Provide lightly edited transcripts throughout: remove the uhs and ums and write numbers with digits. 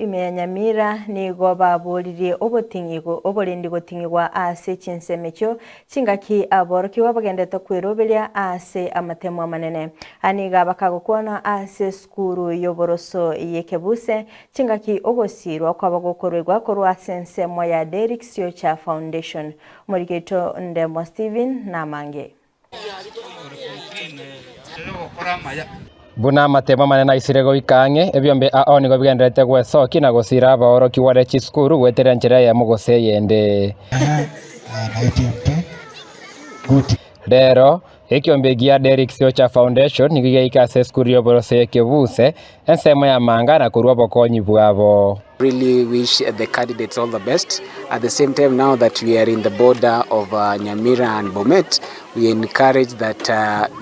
ime Nyamira ni goba boliri obotingigo oborindi gotingigwa ase chinsemecho chingaki aboroki wabagendete kwirobelia ase amatemo manene aniga bakagokwana ase skuru yoboroso Ekebuse chingaki ogosirwa kwabagokorwa korwa sense moya Derricksio cha Foundation Morigeto Ndemo Steven Namange Buna matema manena isirego ikange ebyombe aonigo bigendete gwesoki na gusira aboroki ware chiskuru gwetera njira ya mugose yende rero ekyombe gia Derricksio cha Foundation nigigeika ase skuru yoboroso Ekebuse ensemo ya manga na kurwa bokonyi bwabo. Really wish the candidates all the best. At the same time, now that we are in the border of Nyamira and Bomet, we encourage that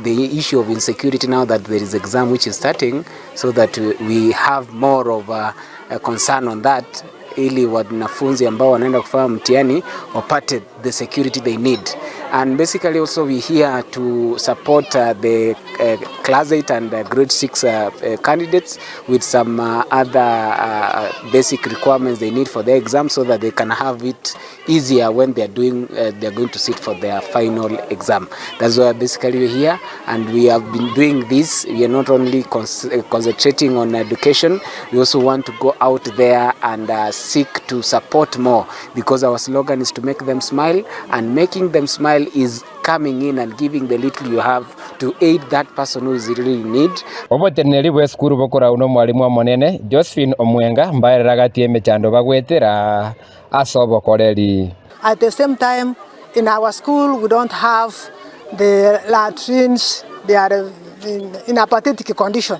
the issue of insecurity, now that there is exam which is starting, so that we have more of a concern on that, ili wanafunzi ambao wanaenda kufanya mtihani wapate the security they need. And basically also we here to support the class 8 and grade 6 candidates with some other basic requirements they need for their exam, so that they can have it easier when they are going to sit for their final exam. That's why basically we're here, and we have been doing this. We are not only concentrating on education, we also want to go out there and seek to support more, because our slogan is to make them smile, and making them smile is coming in and giving the little you have to aid that person who is really in need. Oboteneri bwe skuru bokora uno mwalimu monene Josephine Omwenga mbaye ragati emechando bagwetera asobokoreri. At the same time, in our school we don't have the latrines. They are in a pathetic condition.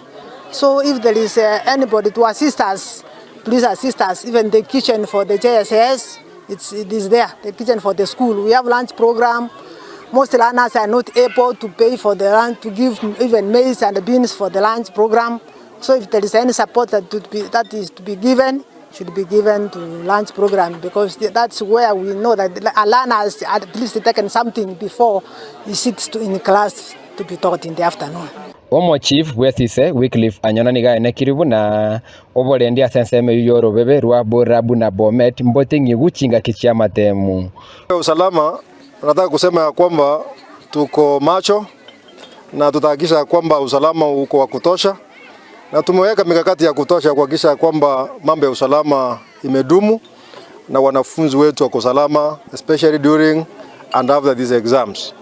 So if there is anybody to assist us, please assist us. Even the kitchen for the JSS, it is there, the kitchen for the school. We have lunch program. Most learners are not able to pay for the lunch, to give even maize and beans for the lunch program. So if there is any support that is to be given, should be given to lunch program, because that's where we know that a learner has at least taken something before he sits in class to be taught in the afternoon. Omo chief wesise Wycliffe anyona niga enekiribu na obolendi asenseme yoro bebe rwa borabu na Bomet mbotingi guchinga kichia matemu. Usalama nataka kusema ya kwamba tuko macho na tutahakikisha kwamba usalama uko wa kutosha, na tumeweka mikakati ya kutosha kuhakikisha kwamba mambo ya usalama imedumu na wanafunzi wetu wako salama, especially during and after these exams.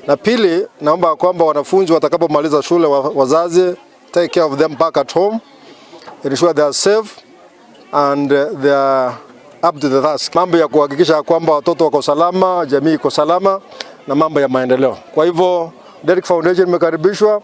Na pili, naomba kwamba wanafunzi watakapomaliza shule, wazazi take care of them back at home, ensure they are safe and they are up to the task. Mambo ya kuhakikisha kwamba watoto wako salama, jamii iko salama na mambo ya maendeleo. Kwa hivyo Derrick Foundation imekaribishwa,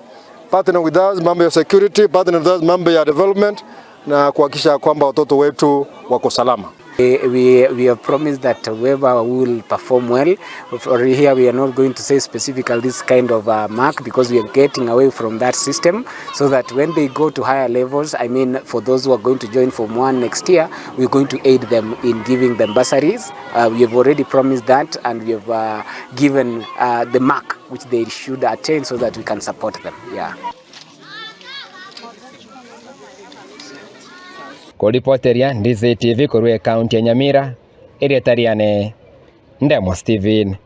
partner with us mambo ya security, partner with us mambo ya development, na kuhakikisha kwamba watoto wetu wako salama. We have promised that whoever will perform well, for here we are not going to say specifically this kind of mark, because we are getting away from that system, so that when they go to higher levels, I mean for those who are going to join Form 1 next year, we're going to aid them in giving them bursaries. We have already promised that, and we have given the mark which they should attain, so that we can support them. Yeah. Koripoteria Ndizi TV kurwe county ya Nyamira area tariane Ndemo Steven.